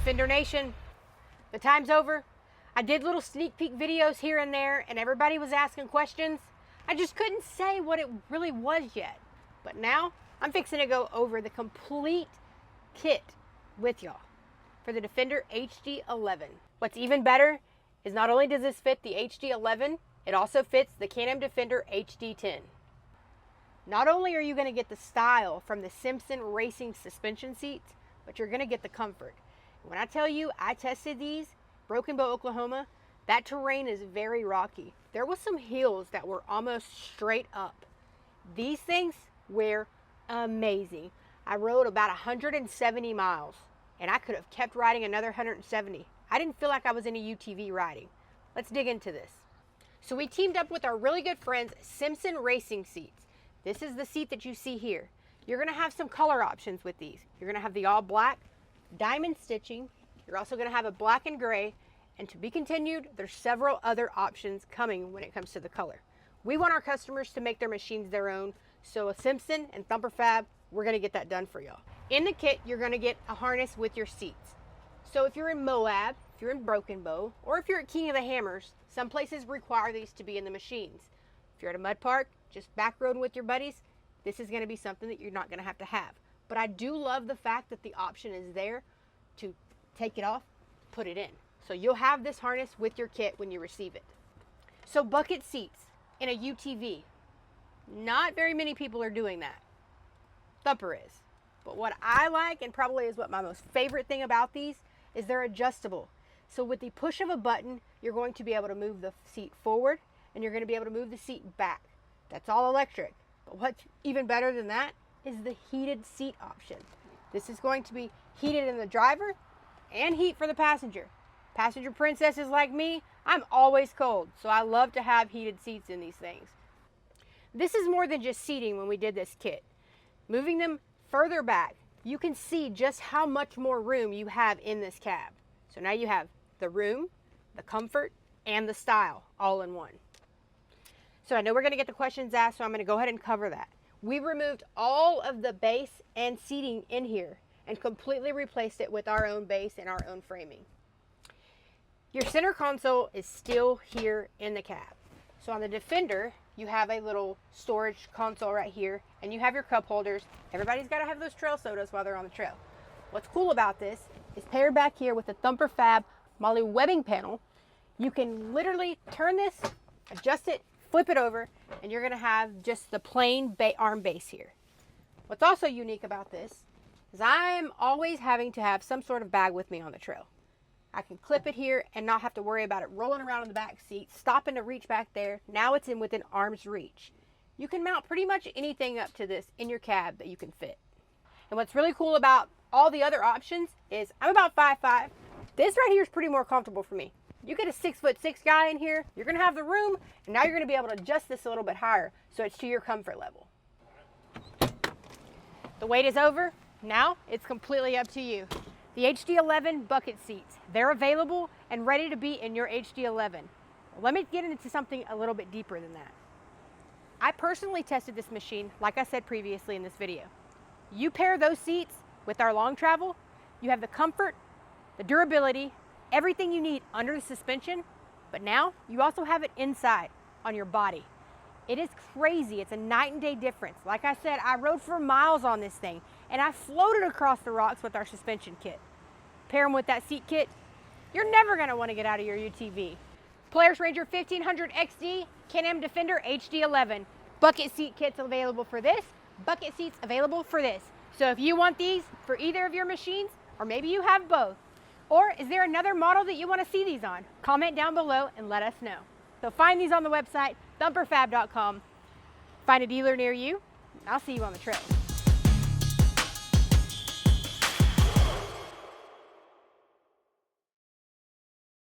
Defender Nation, the time's over. I did little sneak peek videos here and there, and everybody was asking questions. I just couldn't say what it really was yet. But now, I'm fixing to go over the complete kit with y'all for the Defender HD11. What's even better is not only does this fit the HD11, it also fits the Can-Am Defender HD10. Not only are you going to get the style from the Simpson Racing suspension seats, but you're going to get the comfort. When I tell you I tested these, Broken Bow, Oklahoma, that terrain is very rocky. There was some hills that were almost straight up. These things were amazing. I rode about 170 miles, and I could have kept riding another 170. I didn't feel like I was in a UTV riding. Let's dig into this. So we teamed up with our really good friends, Simpson Racing seats. This is the seat that you see here. You're gonna have some color options with these. You're gonna have the all black, diamond stitching. You're also gonna have a black and gray, and to be continued, there's several other options coming when it comes to the color. We want our customers to make their machines their own, so a Simpson and Thumper Fab, we're gonna get that done for y'all. In the kit, you're gonna get a harness with your seats. So if you're in Moab, if you're in Broken Bow, or if you're at King of the Hammers, some places require these to be in the machines. If you're at a mud park, just back roading with your buddies, this is gonna be something that you're not gonna have to have. But I do love the fact that the option is there to take it off, put it in. So you'll have this harness with your kit when you receive it. So bucket seats in a UTV. Not very many people are doing that. Thumper is. But what I like, and probably is what my most favorite thing about these, is they're adjustable. So with the push of a button, you're going to be able to move the seat forward, and you're going to be able to move the seat back. That's all electric. But what's even better than that is the heated seat option. This is going to be heated in the driver and heat for the passenger. Passenger princesses like me, I'm always cold, so I love to have heated seats in these things. This is more than just seating when we did this kit. Moving them further back, you can see just how much more room you have in this cab. So now you have the room, the comfort, and the style all in one. So I know we're gonna get the questions asked, so I'm gonna go ahead and cover that. We removed all of the base and seating in here and completely replaced it with our own base and our own framing. Your center console is still here in the cab. So on the Defender, you have a little storage console right here, and you have your cup holders. Everybody's gotta have those trail sodas while they're on the trail. What's cool about this is paired back here with the Thumper Fab Molly webbing panel. You can literally turn this, adjust it, flip it over, and you're gonna have just the plain arm base here. What's also unique about this is I'm always having to have some sort of bag with me on the trail. I can clip it here and not have to worry about it rolling around in the back seat, stopping to reach back there. Now it's in within arm's reach. You can mount pretty much anything up to this in your cab that you can fit. And what's really cool about all the other options is I'm about 5'5". This right here is pretty more comfortable for me. You get a 6'6" guy in here, you're gonna have the room, and now you're gonna be able to adjust this a little bit higher so it's to your comfort level. The wait is over. Now it's completely up to you. The HD11 bucket seats, they're available and ready to be in your HD11. Let me get into something a little bit deeper than that. I personally tested this machine, like I said previously in this video. You pair those seats with our long travel, you have the comfort, the durability, everything you need under the suspension, but now you also have it inside on your body. It is crazy. It's a night and day difference. Like I said, I rode for miles on this thing, and I floated across the rocks with our suspension kit. Pair them with that seat kit, you're never gonna wanna get out of your UTV. Polaris Ranger 1500 XD, Can-Am Defender HD11. Bucket seat kits available for this, bucket seats available for this. So if you want these for either of your machines, or maybe you have both, or is there another model that you wanna see these on? Comment down below and let us know. So find these on the website, thumperfab.com. Find a dealer near you. I'll see you on the trail.